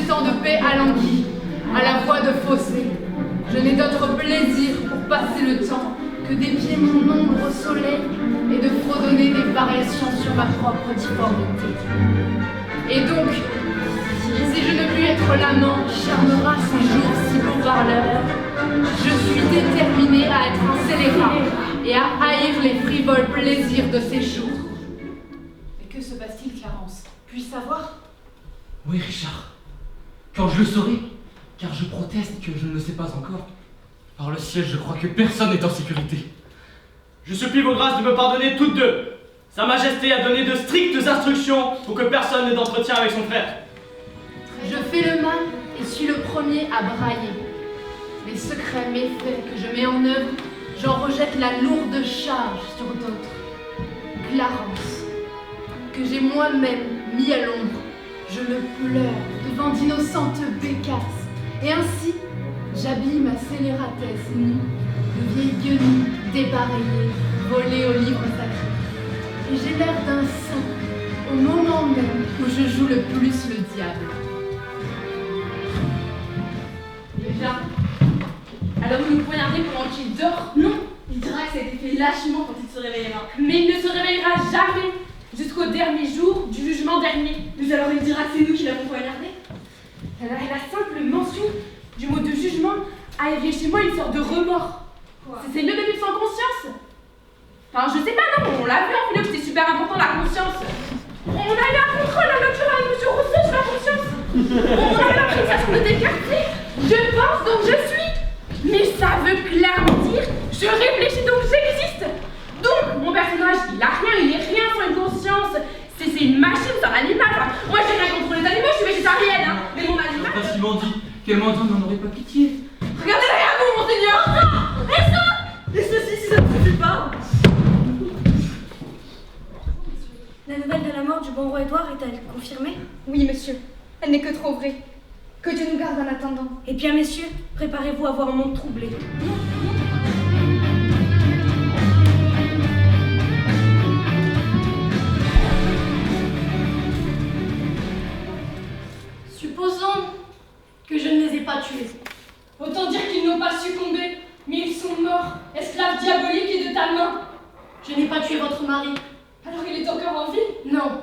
temps de paix alanguie, à la voix de fossé. Je n'ai d'autre plaisir pour passer le temps que d'épier mon ombre au soleil et de fredonner des variations sur ma propre difformité. Et donc, si je ne puis être l'amant qui charmera ces jours si beaux par l'heure, je suis déterminée à être un scélérat et à haïr les frivoles plaisirs de ces jours. Mais que se passe-t-il, Clarence? Puis-je savoir? Oui, Richard. Quand je le saurai, car je proteste que je ne le sais pas encore. Par le ciel, je crois que personne n'est en sécurité. Je supplie vos grâces de me pardonner toutes deux. Sa Majesté a donné de strictes instructions pour que personne n'ait d'entretien avec son frère. Je fais le mal et suis le premier à brailler. Les secrets méfaits que je mets en œuvre, j'en rejette la lourde charge sur d'autres. Clarence, que j'ai moi-même mis à l'ombre, je le pleure devant d'innocentes bécasses, et ainsi j'habille ma scélératesse nue, de vieille guenille dépareillée, volée au livre sacré. Et j'ai l'air d'un saint au moment même où je joue le plus le diable. Déjà, alors vous nous poignardez pendant qu'il dort? Non, il dira que ça a été fait lâchement quand il se réveillera. Mais il ne se réveillera jamais jusqu'au dernier jour du jugement dernier. Mais alors il dira que c'est nous qui l'avons poignardé. Alors la simple mention du mot de jugement a éveillé chez moi une sorte de remords. C'est le début sans conscience. Enfin, je sais pas, non, on l'a vu en philo que c'était super important la conscience. On a eu un contrôle à l'autre jour avec M. Rousseau sur la conscience. On a eu la fixation de Descartes. Je pense donc je suis. Mais ça veut clairement dire je réfléchis donc j'existe. Donc mon personnage il a rien, il est rien sans une conscience. C'est une machine, c'est un animal. Enfin, moi j'ai rien contre les animaux, je suis végétarienne, hein. Mais mon animal. Parce qu'il m'en dit que Mandon n'en aurait pas pitié. Regardez derrière vous, monseigneur. Et ça. Et ceci si ça ne suffit pas. La nouvelle de la mort du bon roi Édouard est-elle confirmée? Oui, monsieur. Elle n'est que trop vraie. Que Dieu nous garde en attendant. Eh bien, messieurs, préparez-vous à voir un monde troublé. Supposons que je ne les ai pas tués. Autant dire qu'ils n'ont pas succombé, mais ils sont morts, esclaves diaboliques et de ta main. Je n'ai pas tué votre mari. Alors il est encore en vie? Non,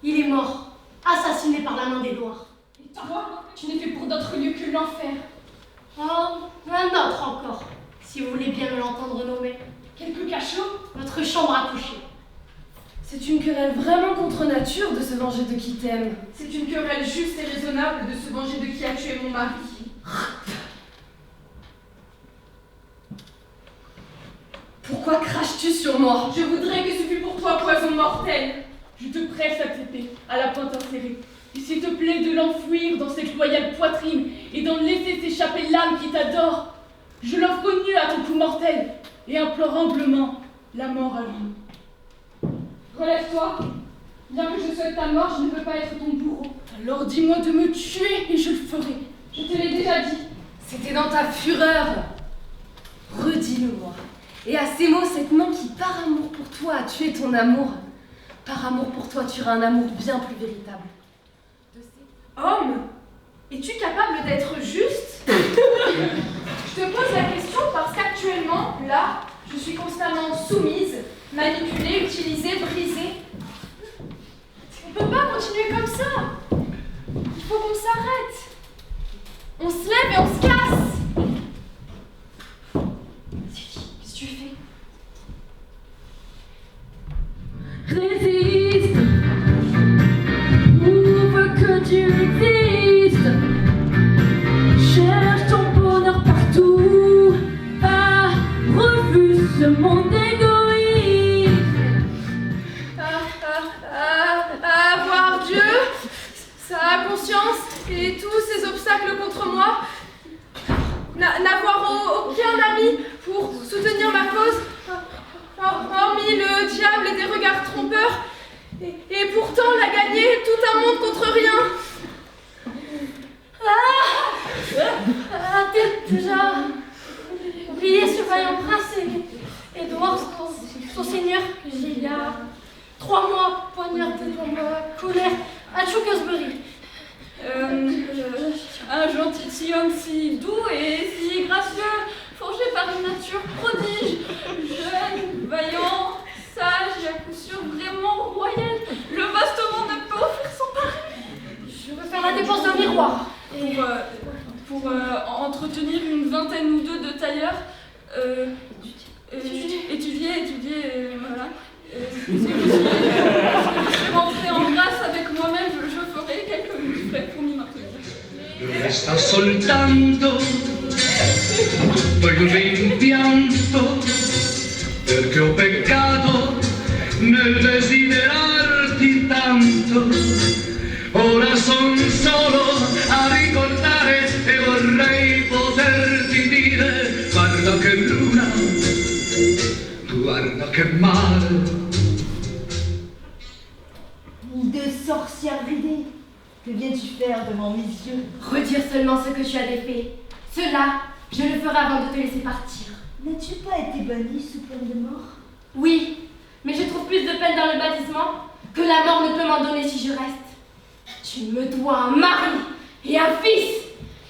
il est mort, assassiné par la main d'Édouard. Et toi, tu n'es fait pour d'autres lieux que l'enfer. Oh, un autre encore, si vous voulez bien me l'entendre nommer. Quelques cachots? Votre chambre à coucher. C'est une querelle vraiment contre nature de se venger de qui t'aime. C'est une querelle juste et raisonnable de se venger de qui a tué mon mari. Pourquoi craches-tu sur moi? Je voudrais que ce fût pour toi poison mortel. Je te presse cette épée, à la pointe insérée. Et s'il te plaît de l'enfouir dans cette loyale poitrine et d'en laisser s'échapper l'âme qui t'adore, je l'offre nu à ton coup mortel et implore humblement la mort à lui. Relève-toi. Bien que je souhaite ta mort, je ne peux pas être ton bourreau. Alors dis-moi de me tuer et je le ferai. Je te l'ai déjà dit. C'était dans ta fureur. Redis-le-moi. Et à ces mots, cette main qui, par amour pour toi, a tué ton amour, par amour pour toi, tu auras un amour bien plus véritable. Homme, es-tu capable d'être juste? Je te pose la question parce qu'actuellement, là, je suis constamment soumise, manipulée, utilisée, brisée. On ne peut pas continuer comme ça. Il faut qu'on s'arrête. On se lève et on se casse. Qu'est-ce que tu fais? Résiste, prouve que tu existes, cherche ton bonheur partout, refuse ce monde égoïste. Avoir Dieu, sa conscience et tous ces obstacles contre moi, n'avoir aucun ami pour soutenir ma cause, hormis le diable et des regards trompeurs, et pourtant la gagner, tout un monde contre rien. T'as déjà oublié ce vaillant prince Édouard, son seigneur, que j'ai il y a 3 mois poignardé dans ma colère à Choucasbury. homme si doux et si gracieux, forgé par une nature prodige, jeune, vaillant, sage et à coup sûr vraiment royal, le vaste monde ne peut offrir son pareil. Je veux faire la dépense d'un miroir. Pour entretenir une vingtaine ou deux de tailleurs, étudier, voilà. Si je suis rentrée en grâce avec moi-même, je ferai quelques frais pour m'y maintenir. Resta soltanto poi un rimpianto perché ho peccato nel desiderarti tanto. Ora son solo a ricordare e vorrei poterti dire guarda che luna, guarda che mare. De sorcière ridée, que viens-tu faire devant mes yeux? Redire seulement ce que tu as défait. Cela, je le ferai avant de te laisser partir. N'as-tu pas été bannie sous peine de mort? Oui, mais je trouve plus de peine dans le baptisement que la mort ne peut m'en donner si je reste. Tu me dois un mari et un fils,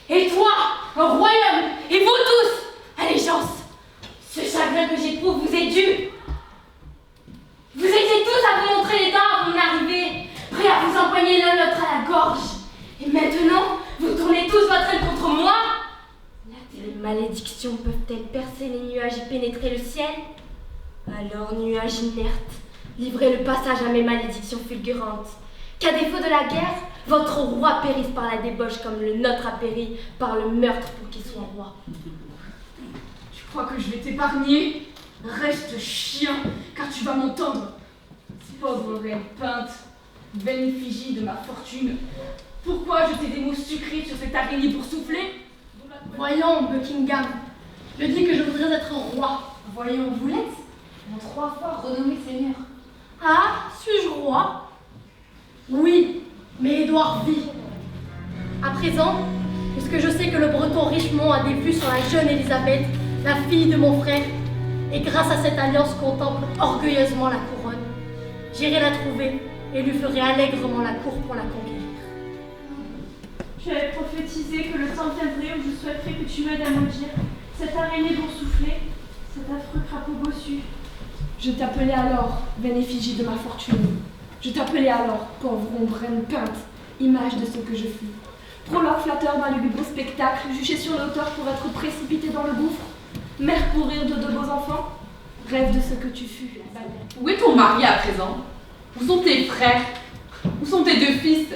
et toi, un royaume, et vous tous, allégeance. Ce chagrin que j'éprouve vous est dû. Vous étiez tous à vous montrer les dents à mon arrivée, prêts à vous empoigner l'un l'autre à la gorge. Et maintenant, vous tournez tous votre aile contre moi? Les malédictions peuvent-elles percer les nuages et pénétrer le ciel? Alors, nuages inertes, livrez le passage à mes malédictions fulgurantes. Qu'à défaut de la guerre, votre roi périsse par la débauche comme le nôtre a péri par le meurtre pour qu'il soit roi. Tu crois que je vais t'épargner? Reste chien, car tu vas m'entendre. Pauvre reine peinte, vaine effigie de ma fortune, pourquoi jeter des mots sucrés sur cette araignée pour souffler? Voyons, Buckingham, je dis que je voudrais être roi. Voyons, vous l'êtes, mon 3 fois renommé seigneur. Ah, suis-je roi? Oui, mais Édouard vit. À présent, puisque je sais que le breton Richemont a des vues sur la jeune Élisabeth, la fille de mon frère, et grâce à cette alliance contemple orgueilleusement la couronne, j'irai la trouver et lui ferai allègrement la cour pour la conquérir. Tu avais prophétisé que le temps viendrait où je souhaiterais que tu m'aides à maudire cette araignée boursouflée, cet affreux crapaud bossu. Je t'appelais alors, vaine effigie de ma fortune. Je t'appelais alors, pauvre ombrelle peinte, image de ce que je fus. Prologue flatteur d'un lugubre spectacle, juché sur l'auteur pour être précipité dans le gouffre. Mère pour rire de 2 beaux enfants, rêve de ce que tu fus. Où est ton mari à présent? Où sont tes frères? Où sont tes 2 fils?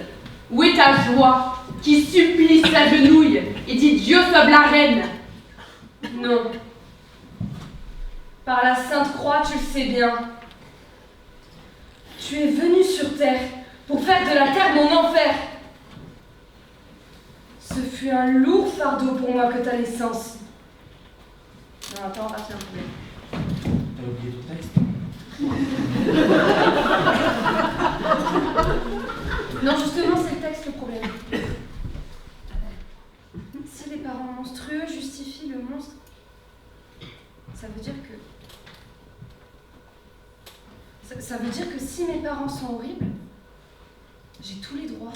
Où est ta joie qui supplie s'agenouille et dit Dieu sauve la reine? Non. Par la Sainte Croix, tu le sais bien. Tu es venu sur terre pour faire de la terre mon enfer. Ce fut un lourd fardeau pour moi que ta naissance. Non, attends, on va partir un peu. T'as oublié ton texte? Non, justement, c'est le texte le problème. Si les parents monstrueux justifient le monstre, ça veut dire que... Ça veut dire que si mes parents sont horribles, j'ai tous les droits.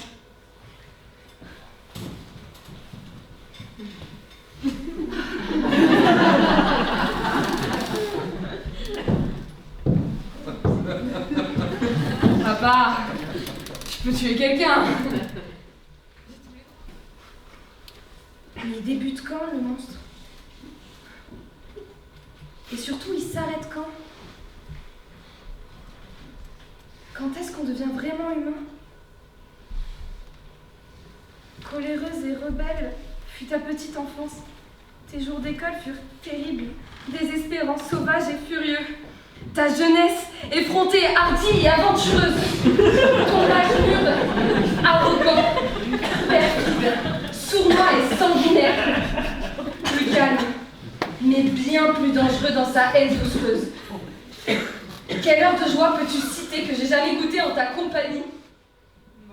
Papa, tu peux tuer quelqu'un. Mais il débute quand, le monstre? Et surtout, il s'arrête quand? Quand est-ce qu'on devient vraiment humain? Coléreuse et rebelle fut ta petite enfance. Tes jours d'école furent terribles, désespérants, sauvages et furieux. Ta jeunesse, effrontée, hardie et aventureuse. Ton âge mûr, arrogant, perfide, sournois et sanguinaire. Plus calme, mais bien plus dangereux dans sa haine doucereuse. Quelle heure de joie peux-tu citer que j'ai jamais goûté en ta compagnie?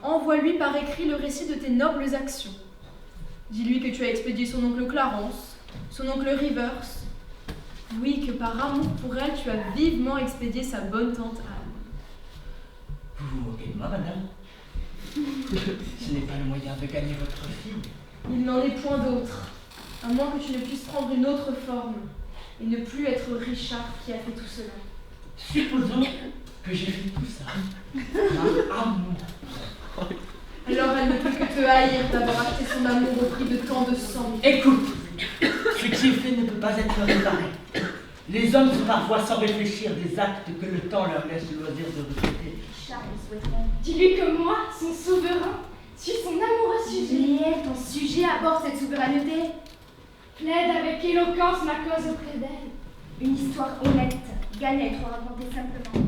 Envoie-lui par écrit le récit de tes nobles actions. Dis-lui que tu as expédié son oncle Clarence, son oncle Rivers. Oui, que par amour pour elle, tu as vivement expédié sa bonne tante Anne. Vous vous moquez de moi, madame? Ce n'est pas le moyen de gagner votre fille. Il n'en est point d'autre, à moins que tu ne puisses prendre une autre forme et ne plus être Richard qui a fait tout cela. Supposons que j'ai fait tout ça. Par amour. Alors elle ne peut que te haïr d'avoir acheté son amour au prix de tant de sang. Écoute, ce qui est fait ne peut pas être réparé. Les hommes sont parfois sans réfléchir des actes que le temps leur laisse le loisir de regretter. Richard, nous souhaiterons. Dis-lui que moi, son souverain, suis son amoureux sujet. Et elle, ton sujet, aborde cette souveraineté. Plaide avec éloquence ma cause auprès d'elle. Une histoire honnête, gagne à être racontée simplement.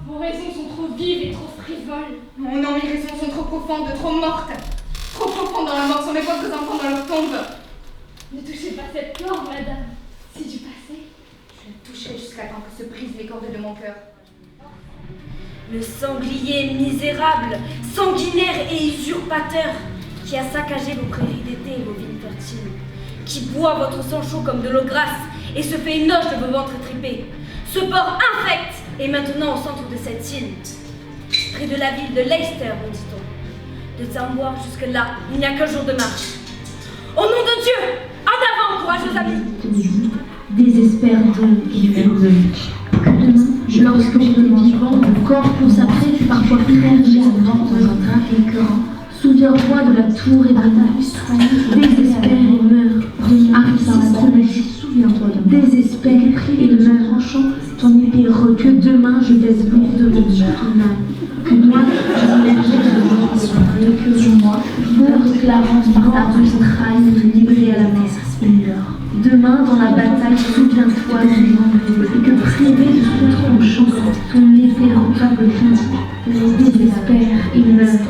Vos raisons sont trop vives et trop frivoles. Oh non, mes raisons sont trop profondes, trop mortes. Trop profondes dans la mort, sont mes pauvres enfants dans leur tombe. Ne touchez pas cette corde, madame. C'est du passé. Je la toucherai jusqu'à temps que se brisent les cordes de mon cœur. Le sanglier misérable, sanguinaire et usurpateur, qui a saccagé vos prairies d'été et vos vignes fertiles, qui boit votre sang chaud comme de l'eau grasse et se fait énoche de vos ventres tripés. Ce porc infect est maintenant au centre de cette île, près de la ville de Leicester, nous dit-on. De Zambois jusque-là, il n'y a qu'un jour de marche. Au nom de Dieu, en avant, courageux amis! Désespère donc, Yves. Que demain, lorsque l'on est vivant, le corps pousse après, parfois plongé avant dans un train écœurant. Souviens-toi de la tour et bataille, désespère et meurt, arrive par la promesse, souviens-toi de désespère et meurt, tranchant ton épée que demain je baisse lourdement sur ton âme, que moi je immerge de soirée, que sur moi, meurt Clarence par ta douce entraille, livrée à la messe, il meurt. Demain, dans la bataille, souviens-toi du vent, et que privé de ton chanson, ton épée redoutable fondit, désespère et meurt.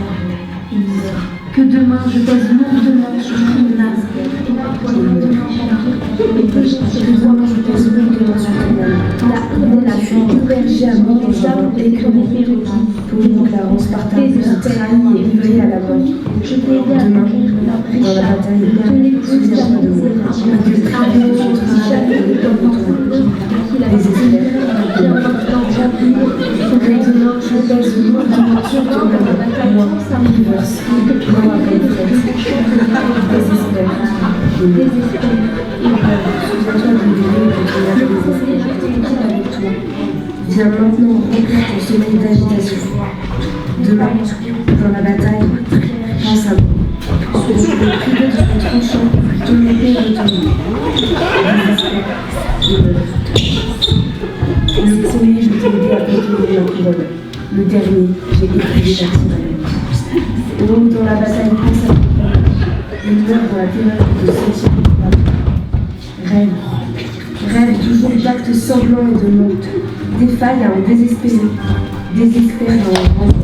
Il meurt. Que demain je pèse lourdement sur ton âme, et ma poignée de je vois que je pèse lourdement sur ton âme. La fuite berger à mort dans un et que l'épée requise, pour une Clarence par ta entraille et livrée à la mort. Je t'ai aidé à conquérir dans la bataille, ton épouse souviens-toi de moi, que privé de son travail et de ton entourage, désespère, bien maintenant j'appuie, que demain je pèse lourdement sur ton âme, moi, Rivers, dans la belle fête, désespère, et meurt, souviens-toi de l'idée que tu as désespéré, avec toi. Viens maintenant remplir ton sommeil d'agitation. Demain, dans la bataille, pense à moi. Sois privé de ton tranchant, ton épée de ton lit. Désespère, et meurt. Le premier, je t'ai aidé à conquérir la couronne. Le dernier, j'ai épuisé ta tyrannie. Oh, dans la bataille, pense à moi. Il meurt dans la terreur de sentir rêve. Rêve toujours d'actes sanglants et de meurtre. Défaille à en désespérer. Désespère à en rendre.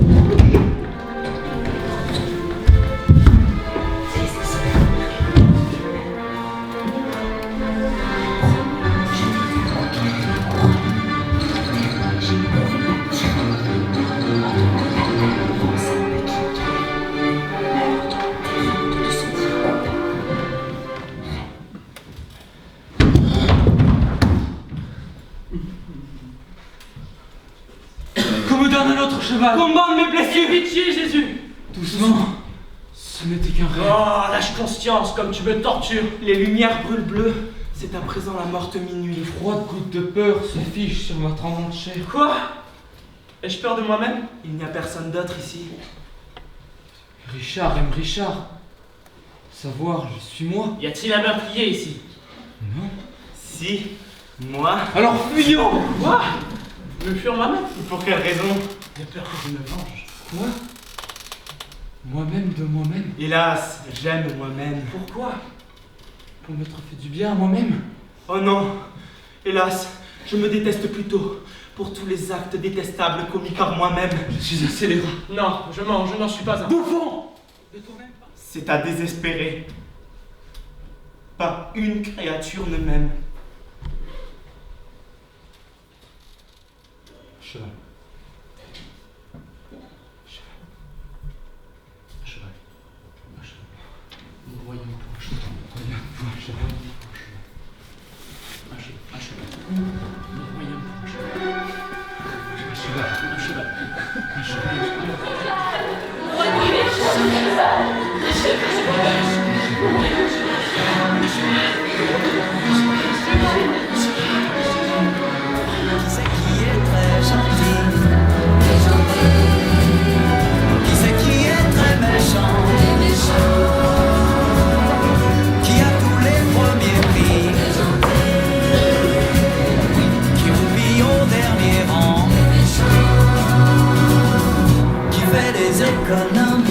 Commande mes blessures, pitié, Jésus! Doucement, ce n'était qu'un rêve. Oh, lâche conscience, comme tu me tortures. Les lumières brûlent bleues, c'est à présent la morte minuit. De froides gouttes de peur se fichent sur ma tremblante chair. Quoi? Ai-je peur de moi-même? Il n'y a personne d'autre ici. Richard aime Richard. Savoir, je suis moi. Y a-t-il un meurtrier ici? Non. Si, moi. Alors fuyons! Quoi? Me fuir moi-même? Pour quelle raison? J'ai peur que je me venge. Quoi? Moi-même de moi-même? Hélas, j'aime moi-même. Pourquoi? Pour m'être fait du bien à moi-même? Oh non! Hélas, je me déteste plutôt pour tous les actes détestables commis par moi-même. Je suis un scélérat. Non, je mens, je n'en suis pas un. Bouffon! C'est à désespérer. Pas une créature ne m'aime. Cheval. Nous voyons pour un cheval. Voyons pour un cheval. Un cheval. Nous voyons pour un cheval. Un cheval. Un cheval. Un cheval. Un cheval. Économes,